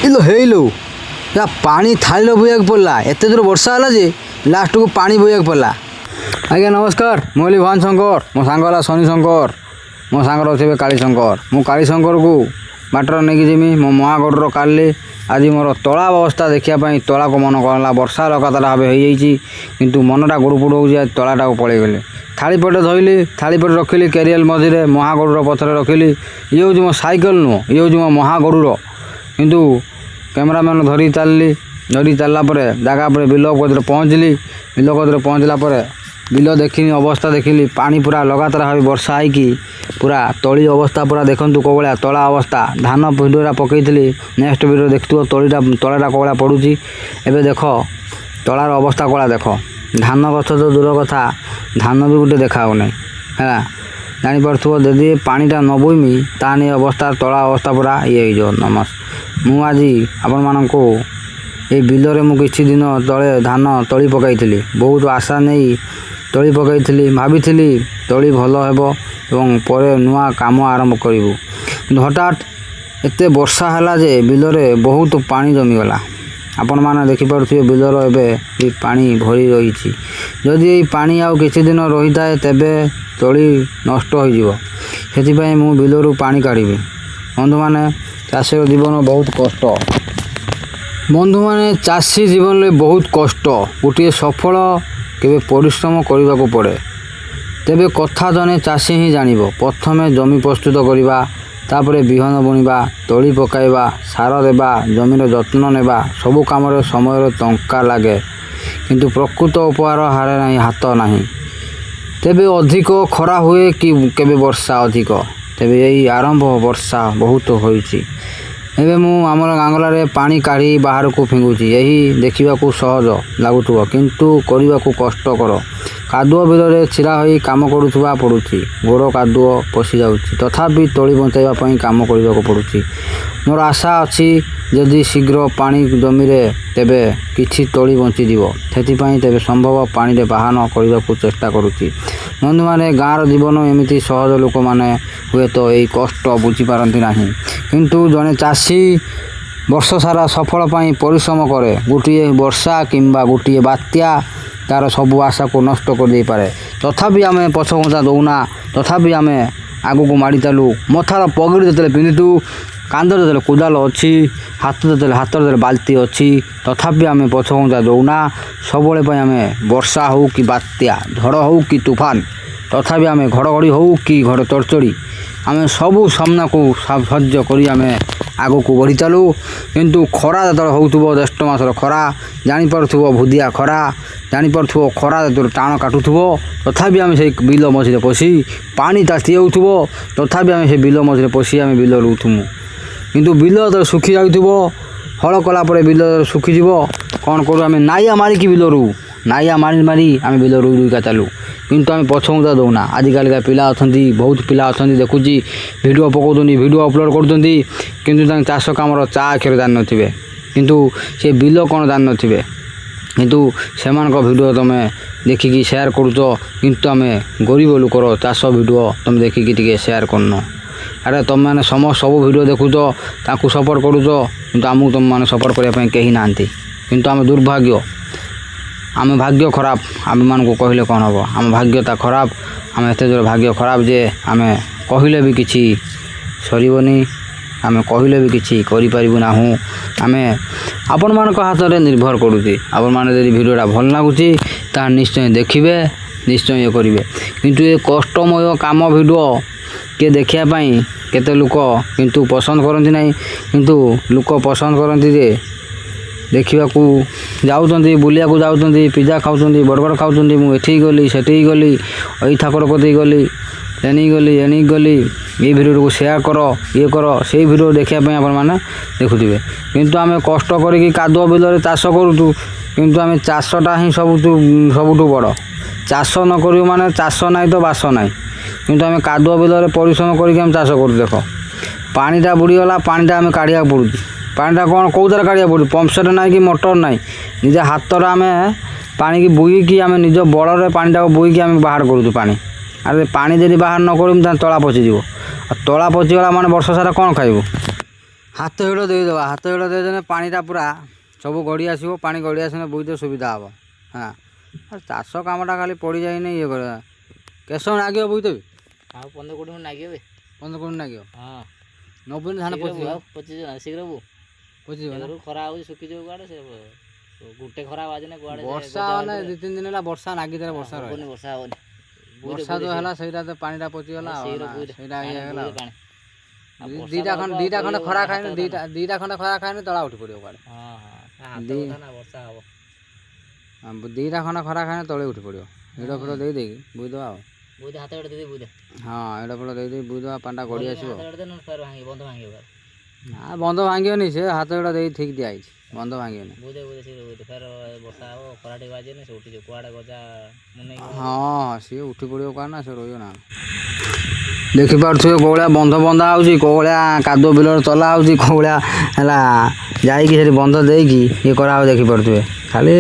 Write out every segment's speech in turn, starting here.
ଇଲୋ ହେଇଲୋ ଯା ପାଣି ଥାଳିରେ ବୋହିବାକୁ ପଡ଼ିଲା। ଏତେ ଦୂର ବର୍ଷା ହେଲା ଯେ ଲାଷ୍ଟକୁ ପାଣି ବୋହିବାକୁ ପଡ଼ିଲା। ଆଜ୍ଞା ନମସ୍କାର, ମୁଁ ହେଲି ଭବାନୀ ଶଙ୍କର, ମୋ ସାଙ୍ଗ ହେଲା ଶନି ଶଙ୍କର, ମୋ ସାଙ୍ଗର ଅଛି ଏବେ କାଳି ଶଙ୍କର। ମୁଁ କାଳି ଶଙ୍କରକୁ ବାଟରେ ନେଇକି ଯିମି। ମୋ ମହାଗଡ଼ର କାଲି ଆଜି ମୋର ତଳା ଅବସ୍ଥା ଦେଖିବା ପାଇଁ ତଳାକୁ ମନ କଲା। ବର୍ଷା ଲଗାତାର ଭାବେ ହେଇଯାଇଛି କିନ୍ତୁ ମନଟା ଗୁଡ଼ୁପୁଡ଼ ହେଉଛି। ଆଜି ତଳାଟାକୁ ପଳେଇଗଲେ। ଥାଳି ପଟେ ଧଇଲି, ଥାଳି ପଟେ ରଖିଲି କ୍ୟାରିଅର ମଝିରେ, ମହାଗଡ଼ୁର ପଛରେ ରଖିଲି। ଇଏ ହେଉଛି ମୋ ସାଇକେଲ ନୁହଁ, ଇଏ ହେଉଛି ମୋ ମହାଗଡ଼ୁର। କିନ୍ତୁ କ୍ୟାମେରାମ୍ୟାନ୍ ଧରିକି ଚାଲିଲି। ଧରିକି ଚାଲିଲା ପରେ ଜାଗା ପରେ ବିଲ କତିରେ ପହଞ୍ଚିଲି। ବିଲ କତିରେ ପହଞ୍ଚିଲା ପରେ ବିଲ ଦେଖିନି, ଅବସ୍ଥା ଦେଖିଲି। ପାଣି ପୁରା ଲଗାତାର ଭାବେ ବର୍ଷା ହେଇକି ପୁରା ତଳି ଅବସ୍ଥା ପୁରା ଦେଖନ୍ତୁ କେଉଁ ଭଳିଆ ତଳା ଅବସ୍ଥା। ଧାନ ଭିଡ଼ିଓଟା ପକାଇଥିଲି, ନେକ୍ସଟ ଭିଡ଼ିଓ ଦେଖିଥିବ ତଳାଟା କେଉଁ ଭଳିଆ ପଡ଼ୁଛି। ଏବେ ଦେଖ ତଳାର ଅବସ୍ଥା କେଉଁ ଭଳିଆ ଦେଖ। ଧାନ ଗଛ ତ ଦୂର କଥା, ଧାନ ବି ଗୋଟେ ଦେଖାହେଉନାହିଁ ହେଲା। ଜାଣିପାରୁଥିବ ଯଦି ପାଣିଟା ନ ବୋହିମି ତାହେଲେ ଅବସ୍ଥା ତଳା ଅବସ୍ଥା ପୁରା ଇଏ ହେଇଯିବ। ମୁଁ ଆଜି ଆପଣମାନଙ୍କୁ ଏଇ ବିଲରେ ମୁଁ କିଛି ଦିନ ତଳେ ଧାନ ତଳି ପକାଇଥିଲି। ବହୁତ ଆଶା ନେଇ ତଳି ପକାଇଥିଲି, ଭାବିଥିଲି ତଳି ଭଲ ହେବ ଏବଂ ପରେ ନୂଆ କାମ ଆରମ୍ଭ କରିବୁ। କିନ୍ତୁ ହଠାତ୍ ଏତେ ବର୍ଷା ହେଲା ଯେ ବିଲରେ ବହୁତ ପାଣି ଜମିଗଲା। ଆପଣମାନେ ଦେଖିପାରୁଥିବେ ବିଲର ଏବେ ବି ପାଣି ଭରି ରହିଛି। ଯଦି ଏଇ ପାଣି ଆଉ କିଛି ଦିନ ରହିଥାଏ ତେବେ ତଳି ନଷ୍ଟ ହୋଇଯିବ। ସେଥିପାଇଁ ମୁଁ ବିଲରୁ ପାଣି କାଢ଼ିବି। ବନ୍ଧୁମାନେ, ଚାଷୀର ଜୀବନ ବହୁତ କଷ୍ଟ। ବନ୍ଧୁମାନେ, ଚାଷୀ ଜୀବନରେ ବହୁତ କଷ୍ଟ। ଗୋଟିଏ ସଫଳ କେବେ ପରିଶ୍ରମ କରିବାକୁ ପଡ଼େ। ତେବେ କଥା ଜଣେ ଚାଷୀ ହିଁ ଜାଣିବ। ପ୍ରଥମେ ଜମି ପ୍ରସ୍ତୁତ କରିବା, ତାପରେ ବିହନ ବୁଣିବା, ତଳି ପକାଇବା, ସାର ଦେବା, ଜମିର ଯତ୍ନ ନେବା, ସବୁ କାମରେ ସମୟରେ ଟଙ୍କା ଲାଗେ କିନ୍ତୁ ପ୍ରକୃତ ଉପହାର ହାରେ ନାହିଁ, ହାତ ନାହିଁ। ତେବେ ଅଧିକ ଖରା ହୁଏ କି କେବେ ବର୍ଷା ଅଧିକ, ତେବେ ଏଇ ଆରମ୍ଭ ବର୍ଷା ବହୁତ ହୋଇଛି। ଏବେ ମୁଁ ଆମର ଗାଙ୍ଗଲାରେ ପାଣି କାଢ଼ି ବାହାରକୁ ଫିଙ୍ଗୁଛି। ଏହି ଦେଖିବାକୁ ସହଜ ଲାଗୁଥିବ କିନ୍ତୁ କରିବାକୁ କଷ୍ଟକର। କାଦୁଅ ବିଲରେ ଛିଡ଼ା ହୋଇ କାମ କରୁଥିବା ପଡ଼ୁଛି। ଗୋଡ଼ କାଦୁଅ ପଶିଯାଉଛି, ତଥାପି ତଳି ବଞ୍ଚାଇବା ପାଇଁ କାମ କରିବାକୁ ପଡ଼ୁଛି। ମୋର ଆଶା ଅଛି ଯଦି ଶୀଘ୍ର ପାଣି ଜମିରେ ତେବେ କିଛି ତଳି ବଞ୍ଚିଯିବ। ସେଥିପାଇଁ ତେବେ ସମ୍ଭବ ପାଣିରେ ବାହନ କରିବାକୁ ଚେଷ୍ଟା କରୁଛି। ବନ୍ଧୁମାନେ, ଗାଁର ଜୀବନ ଏମିତି ସହଜ। ଲୋକମାନେ ହୁଏତ ଏଇ କଷ୍ଟ ବୁଝିପାରନ୍ତି ନାହିଁ କିନ୍ତୁ ଜଣେ ଚାଷୀ ବର୍ଷ ସାରା ସଫଳ ପାଇଁ ପରିଶ୍ରମ କରେ। ଗୋଟିଏ ବର୍ଷା କିମ୍ବା ଗୋଟିଏ ବାତ୍ୟା ତା'ର ସବୁ ଆଶାକୁ ନଷ୍ଟ କରିଦେଇପାରେ। ତଥାପି ଆମେ ପଛଘୁଞ୍ଚା ଦେଉନା, ତଥାପି ଆମେ ଆଗକୁ ମାଡ଼ି ଚାଲୁ। ମଥାର ପଗଡ଼ି ଯେତେବେଳେ ପିନ୍ଧିଥିବୁ, କାନ୍ଧରେ ଯେତେବେଳେ କୋଦାଳ ଅଛି, ହାତରେ ଯେତେବେଳେ ବାଲ୍ଟି ଅଛି, ତଥାପି ଆମେ ପଛଘୁଞ୍ଚା ଦେଉନା। ସବୁବେଳେ ପାଇଁ ଆମେ ବର୍ଷା ହେଉ କି ବାତ୍ୟା, ଝଡ଼ ହେଉ କି ତୁଫାନ, ତଥାପି ଆମେ ଘଡ଼ଘଡ଼ି ହେଉ କି ଚଡ଼ଚଡ଼ି, ଆମେ ସବୁ ସାମ୍ନାକୁ ସହ୍ୟ କରି ଆମେ ଆଗକୁ ବଢ଼ି ଚାଲୁ। କିନ୍ତୁ ଖରା ଯେତେବେଳେ ହେଉଥିବ, ଜ୍ୟେଷ୍ଠ ମାସର ଖରା, ଜାଣିପାରୁଥିବ ଭୁଦିଆ ଖରା, ଜାଣିପାରୁଥିବ ଖରା ଯେତେବେଳେ ଟାଣ କାଟୁଥିବ, ତଥାପି ଆମେ ସେଇ ବିଲ ମଝିରେ ପଶି, ପାଣି ତାତି ହେଉଥିବ ତଥାପି ଆମେ ସେ ବିଲ ମଝିରେ ପଶି ଆମେ ବିଲ ରୁଉଥିମୁ। କିନ୍ତୁ ବିଲ ଯେତେବେଳେ ଶୁଖି ଯାଉଥିବ, ହଳ କଲା ପରେ ବିଲ ଶୁଖିଯିବ, କ'ଣ କରୁ ଆମେ ନାଇଆ ମାରିକି ବିଲ ରୁଉ। ନାଇଆ ମାରି ଆମେ ବିଲ ରୁଇକା ଚାଲୁ। କିନ୍ତୁ ଆମେ ପଛଘୁଞ୍ଚା ଦେଉନା। ଆଜିକାଲିକା ପିଲା ଅଛନ୍ତି, ବହୁତ ପିଲା ଅଛନ୍ତି, ଦେଖୁଛି ଭିଡ଼ିଓ ପକାଉଛନ୍ତି, ଭିଡ଼ିଓ ଅପଲୋଡ଼ କରୁଛନ୍ତି କିନ୍ତୁ ତାଙ୍କ ଚାଷ କାମର ଚା ଅକ୍ଷର ଜାଣିନଥିବେ, କିନ୍ତୁ ସେ ବିଲ କ'ଣ ଜାଣିନଥିବେ। କିନ୍ତୁ ସେମାନଙ୍କ ଭିଡ଼ିଓ ତୁମେ ଦେଖିକି ସେୟାର କରୁଛ କିନ୍ତୁ ଆମେ ଗରିବ ଲୋକର ଚାଷ ଭିଡ଼ିଓ ତୁମେ ଦେଖିକି ଟିକେ ସେୟାର କରୁନ। ଆରେ ତୁମେମାନେ ସବୁ ଭିଡ଼ିଓ ଦେଖୁଛ, ତାଙ୍କୁ ସପୋର୍ଟ କରୁଛ କିନ୍ତୁ ଆମକୁ ତୁମମାନେ ସପୋର୍ଟ କରିବା ପାଇଁ କେହି ନାହାନ୍ତି। କିନ୍ତୁ ଆମେ ଦୁର୍ଭାଗ୍ୟ, ଆମେ ଭାଗ୍ୟ ଖରାପ। ଆମମାନଙ୍କୁ କହିଲେ କ'ଣ ହେବ, ଆମ ଭାଗ୍ୟତା ଖରାପ। ଆମେ ଏତେ ଜୋର ଭାଗ୍ୟ ଖରାପ ଯେ ଆମେ କହିଲେ ବି କିଛି ସରିବନି, ଆମେ କହିଲେ ବି କିଛି କରିପାରିବୁ ନାହୁଁ। ଆମେ ଆପଣମାନଙ୍କ ହାତରେ ନିର୍ଭର କରୁଛି। ଆପଣମାନେ ଯଦି ଭିଡ଼ିଓଟା ଭଲ ଲାଗୁଛି ତାହା ନିଶ୍ଚୟ ଦେଖିବେ, ନିଶ୍ଚୟ ଇଏ କରିବେ। କିନ୍ତୁ ଏ କଷ୍ଟମୟ କାମ ଭିଡ଼ିଓ କିଏ ଦେଖିବା ପାଇଁ କେତେ ଲୋକ କିନ୍ତୁ ପସନ୍ଦ କରନ୍ତି ନାହିଁ। କିନ୍ତୁ ଲୋକ ପସନ୍ଦ କରନ୍ତି ଯେ ଦେଖିବାକୁ ଯାଉଛନ୍ତି, ବୁଲିବାକୁ ଯାଉଛନ୍ତି, ପିଜା ଖାଉଛନ୍ତି, ବର୍ଗର ଖାଉଛନ୍ତି। ମୁଁ ଏଠିକି ଗଲି, ସେଠିକି ଗଲି, ଏଇ ଠାକୁର କତିକି ଗଲି, ଏଣିକି ଗଲି, ଏଇ ଭିଡ଼ିଓକୁ ସେୟାର କର, ଇଏ କର, ସେଇ ଭିଡ଼ିଓ ଦେଖିବା ପାଇଁ ଆପଣମାନେ ଦେଖୁଥିବେ। କିନ୍ତୁ ଆମେ କଷ୍ଟ କରିକି କାଦୁଅ ବିଲରେ ଚାଷ କରୁଛୁ କିନ୍ତୁ ଆମେ ଚାଷଟା ହିଁ ସବୁଠୁ ବଡ଼। ଚାଷ ନ କରିବୁ ମାନେ ଚାଷ ନାହିଁ ତ ବାସ ନାହିଁ। କିନ୍ତୁ ଆମେ କାଦୁଅ ବିଲରେ ପରିଶ୍ରମ କରିକି ଆମେ ଚାଷ କରୁଛୁ। ଦେଖ ପାଣିଟା ବୁଡ଼ିଗଲା, ପାଣିଟା ଆମେ କାଢ଼ିବାକୁ ପଡ଼ୁଛି। ପାଣିଟା କ'ଣ କେଉଁଥିରେ କାଢ଼ିବାକୁ ପଡ଼ୁଛି, ପମ୍ପସେଟ୍ ନାହିଁ କି ମୋଟର ନାହିଁ, ନିଜ ହାତରେ ଆମେ ପାଣିକି ବୋହିକି ଆମେ ନିଜ ବଳରେ ପାଣିଟାକୁ ବୋହିକି ଆମେ ବାହାର କରୁଛୁ ପାଣି। ଆରେ ପାଣି ଯଦି ବାହାର ନ କରିବୁ ତାହେଲେ ତଳା ପଚିଯିବ। ଆଉ ତଳା ପଚିଗଲା ମାନେ ବର୍ଷ ସାରା କ'ଣ ଖାଇବୁ? ହାତ ହିଡ଼ ଦେଇଦେବା। ହାତ ହିଡ଼ ଦେଇଦେଲେ ପାଣିଟା ପୁରା ସବୁ ଗଡ଼ି ଆସିବ। ପାଣି ଗଡ଼ି ଆସିଲେ ବହୁତ ସୁବିଧା ହେବ। ହଁ, ଚାଷ କାମଟା ଖାଲି ପଡ଼ିଯାଇନି ଇଏ କରିବା। କେତେ ସମୟ ଲାଗିବ ବୁଝିଦେବି? ଆଉ 15-20 ମିନିଟ୍ ଲାଗିବ। 15-20 ମିନିଟ୍ ଲାଗିବ। ହଁ, ନବୁନି ଧାନ ପଚିଯିବ। ଶୀଘ୍ର ପଚିଯିବ ନା? ଖରା ହେଉଛି ଶୁଖିଯିବ କୁଆଡ଼େ। ସେ ଗୋଟେ ଖରା ବାଜିନେ କୁଆଡ଼େ ବର୍ଷା ହେଲେ 2-3 ଦିନ ହେଲା ବର୍ଷା ଲାଗିଥିଲା। ବର୍ଷା ହେବନି। ବର୍ଷା ତ ହେଲା ସେଇଟା ତ ପାଣିଟା ପଚିଗଲା। ସେଇଟା ଇଏ ହେଇଗଲା। ଦୁଇଟା ଖଣ୍ଡେ ଖରା ଖାଇନି, ଦୁଇଟା ଖଣ୍ଡେ ଖରା ଖାଇନି ତଳା ଉଠି ପଡ଼ିବ କୁଆଡ଼େ। ଦୁଇଟା ଖଣ୍ଡେ ଖରା ଖାଇନି ତଳେ ଉଠି ପଡ଼ିବ। ହିଡ଼ ଫିଡ଼ ଦେଇଦେଇକି ବୁଝିଦେବା ଆଉ। ହାତ ହିଡ଼ ଦେଇଦେଇ ହଁ, ହିଡ଼ ଫିଡ଼ ଦେଇଦେଇ ବୁଝିଦେବା। ପାଣିଟା ଗଡ଼ି ଆସିବ। ବନ୍ଧ ନା ବନ୍ଧ ଭାଙ୍ଗିବନି। ସେ ହାତ ହିଡ଼ ଦେଇ ଠିକ୍ ଦିଆହେଇଛି। ବନ୍ଧ ଭାଙ୍ଗିବନି। ବର୍ଷା ହେବ। ଖରା ଟିକେ ବାଜିନି ସେ ଉଠିଯିବ କୁଆଡ଼େ ଗଜା। ହଁ, ସିଏ ଉଠି ପଡ଼ିବ କୁଆଡ଼େ ନା, ସେ ରହିବ ନା। ଦେଖିପାରୁଥିବେ କେଉଁ ଭଳିଆ ବନ୍ଧ ବନ୍ଧା ହେଉଛି, କେଉଁ ଭଳିଆ କାଦୁଅ ବିଲରେ ତଲା ହେଉଛି, କେଉଁ ଭଳିଆ ହେଲା ଯାଇକି ସେଠି ବନ୍ଧ ଦେଇକି ଇଏ କରାହେବ। ଦେଖିପାରୁଥିବେ। ଖାଲି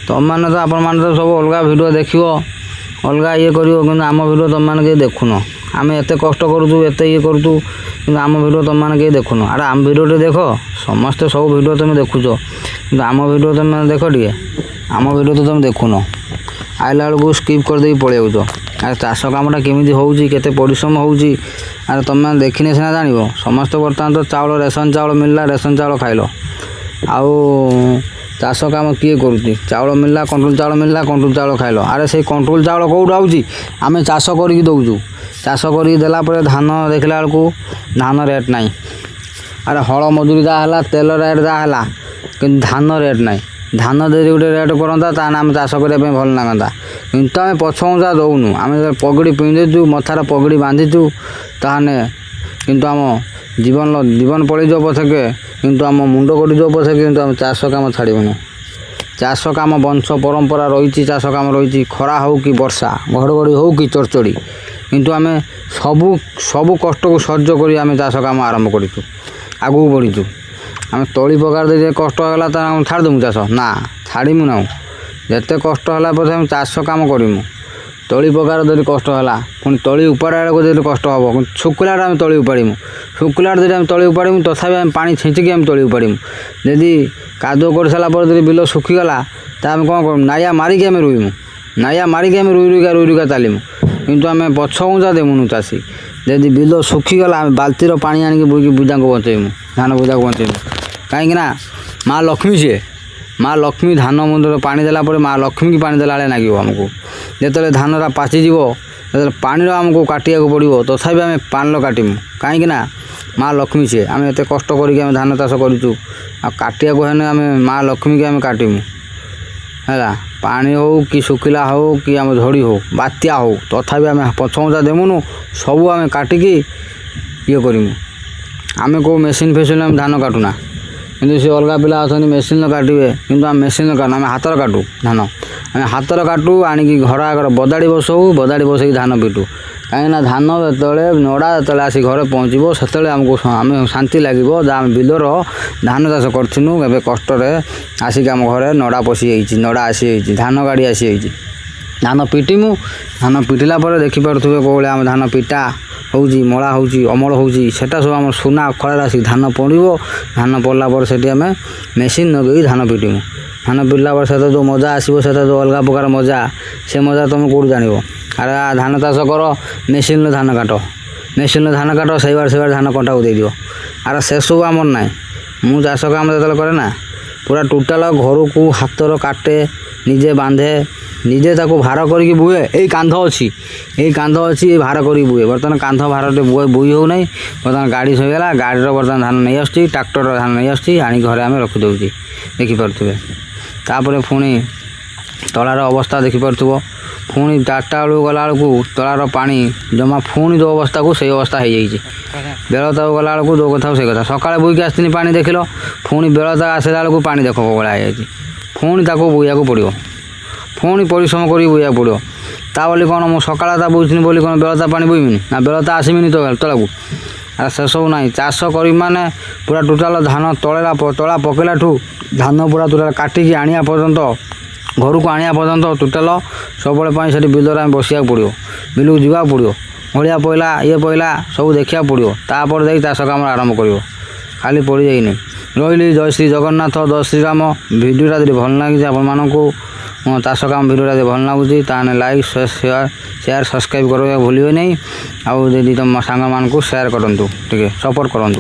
ତମମାନେ ତ ଆପଣମାନେ ତ ସବୁ ଅଲଗା ଭିଡ଼ିଓ ଦେଖିବ, ଅଲଗା ଇଏ କରିବ, କିନ୍ତୁ ଆମ ଭିଡ଼ିଓ ତମମାନେ କେହି ଦେଖୁନ। ଆମେ ଏତେ କଷ୍ଟ କରୁଛୁ, ଏତେ ଇଏ କରୁଛୁ, କିନ୍ତୁ ଆମ ଭିଡ଼ିଓ ତମମାନେ କେହି ଦେଖୁନ। ଆରେ ଆମ ଭିଡ଼ିଓଟେ ଦେଖ। ସମସ୍ତେ ସବୁ ଭିଡ଼ିଓ ତୁମେ ଦେଖୁଛ, କିନ୍ତୁ ଆମ ଭିଡ଼ିଓ ତୁମେ ଦେଖ ଟିକେ। ଆମ ଭିଡ଼ିଓ ତ ତୁମେ ଦେଖୁନ। ଆଇଲା ବେଳକୁ ସ୍କିପ୍ କରିଦେଇକି ପଳେଇ ଯାଉଛ। ଆରେ ଚାଷ କାମଟା କେମିତି ହେଉଛି, କେତେ ପରିଶ୍ରମ ହେଉଛି, ଆରେ ତୁମେମାନେ ଦେଖିନେ ସିନା ଜାଣିବ। ସମସ୍ତେ ବର୍ତ୍ତମାନ ତ ଚାଉଳ, ରେସନ୍ ଚାଉଳ ମିଳିଲା, ରେସନ୍ ଚାଉଳ ଖାଇଲ। ଆଉ ଚାଷ କାମ କିଏ କରୁଛି? ଚାଉଳ ମିଳିଲା, କଣ୍ଟ୍ରୋଲ ଚାଉଳ ମିଳିଲା, କଣ୍ଟ୍ରୋଲ ଚାଉଳ ଖାଇଲ। ଆରେ ସେଇ କଣ୍ଟ୍ରୋଲ ଚାଉଳ କେଉଁଠୁ ଆଉଛି? ଆମେ ଚାଷ କରିକି ଦେଉଛୁ। ଚାଷ କରିକି ଦେଲା ପରେ ଧାନ ଦେଖିଲା ବେଳକୁ ଧାନ ରେଟ୍ ନାହିଁ। ଆରେ ହଳ ମଜୁରୀ ଯାହା ହେଲା, ତେଲ ରେଟ୍ ଯାହା ହେଲା, କିନ୍ତୁ ଧାନ ରେଟ୍ ନାହିଁ। ଧାନ ଯଦି ଗୋଟେ ରେଟ୍ କରନ୍ତା ତାହେଲେ ଆମେ ଚାଷ କରିବା ପାଇଁ ଭଲ ଲାଗନ୍ତା। କିନ୍ତୁ ଆମେ ପଛଘୁଞ୍ଚା ଦେଉନୁ। ଆମେ ଯେତେବେଳେ ପଗଡ଼ି ପିନ୍ଧିଛୁ, ମଥାର ପଗଡ଼ି ବାନ୍ଧିଛୁ, ତାହେଲେ କିନ୍ତୁ ଆମ ଜୀବନ ପଳେଇଯିବ ପଛକେ, କିନ୍ତୁ ଆମ ମୁଣ୍ଡ କଟିଯିବ ପଛକେ, କିନ୍ତୁ ଆମେ ଚାଷ କାମ ଛାଡ଼ିବୁନୁ। ଚାଷ କାମ ବଂଶ ପରମ୍ପରା ରହିଛି। ଚାଷ କାମ ରହିଛି। ଖରା ହେଉ କି ବର୍ଷା, ଘଡ଼ଘଡ଼ି ହେଉ କି ଚଡ଼ଚଡ଼ି, କିନ୍ତୁ ଆମେ ସବୁ କଷ୍ଟକୁ ସହ୍ୟ କରି ଆମେ ଚାଷ କାମ ଆରମ୍ଭ କରିଛୁ, ଆଗକୁ ବଢ଼ିଛୁ। ଆମେ ତଳି ପକାର ଦେଇ କଷ୍ଟ ହେଲା ତ ଆମେ ଛାଡ଼ିଦେବୁ ଚାଷ? ନା, ଛାଡ଼ିମୁ ନା। ଯେତେ କଷ୍ଟ ହେଲା ପଛେ ଆମେ ଚାଷ କାମ କରିମୁ। ତଳି ପକାର ଯଦି କଷ୍ଟ ହେଲା, ପୁଣି ତଳି ଉପାଡ଼ା ବେଳକୁ ଯଦି କଷ୍ଟ ହେବ, ଶୁଖିଲାରେ ଆମେ ତଳି ଉପାଡ଼ିମୁ। ଶୁଖିଲାରେ ଯଦି ଆମେ ତଳି ଉପାଡ଼ିମୁ, ତଥାପି ଆମେ ପାଣି ଛିଞ୍ଚିକି ଆମେ ତଳି ଉପାଡ଼ିମୁ। ଯଦି କାଦୁଅ କରିସାରିଲା ପରେ ଯଦି ବିଲ ଶୁଖିଗଲା, ତା ଆମେ କ'ଣ କରିମୁ? ନାଳିଆ ମାରିକି ଆମେ ରୁଇମୁ। ନାଳିଆ ମାରିକି ଆମେ ରୁଇରୁକା ଚାଲିମୁ। କିନ୍ତୁ ଆମେ ପଛଘୁଞ୍ଚା ଦେବୁନୁ ଚାଷୀ। ଯଦି ବିଲ ଶୁଖିଗଲା, ଆମେ ବାଲ୍ଟିର ପାଣି ଆଣିକି ବୋହିକି ବୁଦାଙ୍କୁ ବଞ୍ଚେଇମୁ, ଧାନ ବୁଦାକୁ ବଞ୍ଚେଇମୁ। କାହିଁକିନା ମା' ଲକ୍ଷ୍ମୀ ସିଏ। ମା' ଲକ୍ଷ୍ମୀ ଧାନ ମୁଣ୍ଡରେ ପାଣି ଦେଲା ପରେ ମା' ଲକ୍ଷ୍ମୀକି ପାଣି ଦେଲା ବେଳେ ଲାଗିବ ଆମକୁ। ଯେତେବେଳେ ଧାନଟା ପାଚିଯିବ, ଯେତେବେଳେ ପାଣିର ଆମକୁ କାଟିବାକୁ ପଡ଼ିବ, ତଥାପି ଆମେ ପାଣିର କାଟିମୁ। କାହିଁକିନା ମା' ଲକ୍ଷ୍ମୀ ସିଏ। ଆମେ ଏତେ କଷ୍ଟ କରିକି ଆମେ ଧାନ ଚାଷ କରିଛୁ, ଆଉ କାଟିବାକୁ ହେଲେ ଆମେ ମା' ଲକ୍ଷ୍ମୀକି ଆମେ କାଟିମୁ ହେଲା। ପାଣି ହେଉ କି ଶୁଖିଲା ହେଉ କି ଆମ ଝଡ଼ି ହେଉ, ବାତ୍ୟା ହେଉ, ତଥାପି ଆମେ ପଛଘୁଞ୍ଚା ଦେବୁନୁ। ସବୁ ଆମେ କାଟିକି ଇଏ କରିମୁ। ଆମେ କେଉଁ ମେସିନ୍ ଫେସିନ୍ ଆମେ ଧାନ କାଟୁନା। କିନ୍ତୁ ସେ ଅଲଗା ପିଲା ଅଛନ୍ତି ମେସିନ୍ରେ କାଟିବେ, କିନ୍ତୁ ଆମେ ମେସିନ୍ରେ କାଟୁ, ଆମେ ହାତରେ କାଟୁ ଧାନ। ଆମେ ହାତରେ କାଟୁ, ଆଣିକି ଘର ଆଗରେ ବଦାଡ଼ି ବସଉ, ବଦାଡ଼ି ବସେଇକି ଧାନ ପିଟୁ। କାହିଁକିନା ଧାନ ଯେତେବେଳେ ନଡ଼ା ଯେତେବେଳେ ଆସି ଘରେ ପହଞ୍ଚିବ, ସେତେବେଳେ ଆମେ ଶାନ୍ତି ଲାଗିବ ଯେ ଆମେ ବିଲର ଧାନ ଚାଷ କରିଥିଲୁ। ଏବେ କଷ୍ଟରେ ଆସିକି ଆମ ଘରେ ନଡ଼ା ପଶିଯାଇଛି, ନଡ଼ା ଆସିଯାଇଛି, ଧାନ ଗାଡ଼ି ଆସିଯାଇଛି। ଧାନ ପିଟିମୁ। ଧାନ ପିଟିଲା ପରେ ଦେଖିପାରୁଥିବେ କେଉଁ ଭଳିଆ ଆମ ଧାନ ପିଟା ହେଉଛି, ମଳା ହେଉଛି, ଅମଳ ହେଉଛି। ସେଟା ସବୁ ଆମର ସୁନା ଖଳାରେ ଆସିକି ଧାନ ପଡ଼ିବ। ଧାନ ପଡ଼ିଲା ପରେ ସେଠି ଆମେ ମେସିନ୍ ଲଗେଇକି ଧାନ ପିଟିମୁ। ଧାନ ପିଟିଲା ପରେ ସେଟା ଯେଉଁ ମଜା ଆସିବ, ସେଟା ଯେଉଁ ଅଲଗା ପ୍ରକାର ମଜା, ସେ ମଜା ତୁମେ କେଉଁଠୁ ଜାଣିବ? ଆରେ ଧାନ ଚାଷ କର, ମେସିନ୍ରେ ଧାନ କାଟ, ମେସିନ୍ରେ ଧାନ କାଟ, ସେଇବାରେ ଧାନ କଣ୍ଟାକୁ ଦେଇଦିଅ। ଆରେ ସେସବୁ ଆମର ନାହିଁ। ମୁଁ ଚାଷ କାମ ଯେତେବେଳେ କରେ ନା, ପୁରା ଟୋଟାଲ ଘରକୁ ହାତର କାଟେ, ନିଜେ ବାନ୍ଧେ, ନିଜେ ତାକୁ ଭାର କରିକି ବୁହେ। ଏଇ କାନ୍ଧ ଅଛି, ଏଇ ଭାର କରିକି ବୁହେ। ବର୍ତ୍ତମାନ କାନ୍ଧ ଭାରଟେ ବୁହି ହେଉନାହିଁ। ବର୍ତ୍ତମାନ ଗାଡ଼ି ହୋଇଗଲା। ଗାଡ଼ିର ବର୍ତ୍ତମାନ ଧାନ ନେଇ ଆସୁଛି, ଟ୍ରାକ୍ଟରର ଧାନ ନେଇ ଆସୁଛି, ଆଣିକି ଘରେ ଆମେ ରଖିଦେଉଛି। ଦେଖିପାରୁଥିବେ। ତାପରେ ପୁଣି ତଳାର ଅବସ୍ଥା ଦେଖିପାରୁଥିବ। ପୁଣି 4ଟା ବେଳକୁ ଗଲାବେଳକୁ ତଳାର ପାଣି ଜମା ପୁଣି ଯେଉଁ ଅବସ୍ଥାକୁ ସେଇ ଅବସ୍ଥା ହେଇଯାଇଛି। ବେଳତାକୁ ଗଲାବେଳକୁ ଯେଉଁ କଥା ସେଇ କଥା। ସକାଳେ ବୋହିକି ଆସିଥିଲି ପାଣି ଦେଖିଲ, ପୁଣି ବେଳତା ଆସିଲା ବେଳକୁ ପାଣି ଦେଖ ଭଳିଆ ହେଇଯାଇଛି। ପୁଣି ତାକୁ ବୋହିବାକୁ ପଡ଼ିବ, ପୁଣି ପରିଶ୍ରମ କରିକି ବୋହିବାକୁ ପଡ଼ିବ। ତା ବୋଲି କ'ଣ ମୁଁ ସକାଳତା ବୋହିଥିଲି ବୋଲି କ'ଣ ବେଳତା ପାଣି ବୋହିବିନି ନା? ବେଳତା ଆସିବିନି ତଳାକୁ? ଆରେ ସେସବୁ ନାହିଁ। ଚାଷ କରିବି ମାନେ ପୁରା ଟୋଟାଲ ଧାନ ତଳା ପକେଇଲାଠୁ ଧାନ ପୁରା ଟୋଟାଲ କାଟିକି ଆଣିବା ପର୍ଯ୍ୟନ୍ତ, ଘରକୁ ଆଣିବା ପର୍ଯ୍ୟନ୍ତ ଟୋଟାଲ ସବୁବେଳେ ପାଇଁ ସେଠି ବିଲରେ ଆମେ ବସିବାକୁ ପଡ଼ିବ, ବିଲକୁ ଯିବାକୁ ପଡ଼ିବ। ଭଳିଆ ପଇଲା ଇଏ ପଇଲା ସବୁ ଦେଖିବାକୁ ପଡ଼ିବ। ତାପରେ ଯାଇକି ଚାଷ କାମ ଆରମ୍ଭ କରିବ। ଖାଲି ପଡ଼ିଯାଇନି। ରହିଲି। ଜୟ ଶ୍ରୀ ଜଗନ୍ନାଥ, ଜୟ ଶ୍ରୀରାମ। ଭିଡ଼ିଓଟା ଯଦି ଭଲ ଲାଗିଛି ଆପଣମାନଙ୍କୁ, ମୋ ଚାଷ କାମ ଭିଡ଼ିଓଟା ଯଦି ଭଲ ଲାଗୁଛି ତାହେଲେ ଲାଇକ୍ ସେୟାର ସବସ୍କ୍ରାଇବ୍ କରିବାକୁ ଭୁଲିବେ ନାହିଁ। ଆଉ ଯଦି ତମ ସାଙ୍ଗମାନଙ୍କୁ ସେୟାର କରନ୍ତୁ, ଟିକେ ସପୋର୍ଟ କରନ୍ତୁ।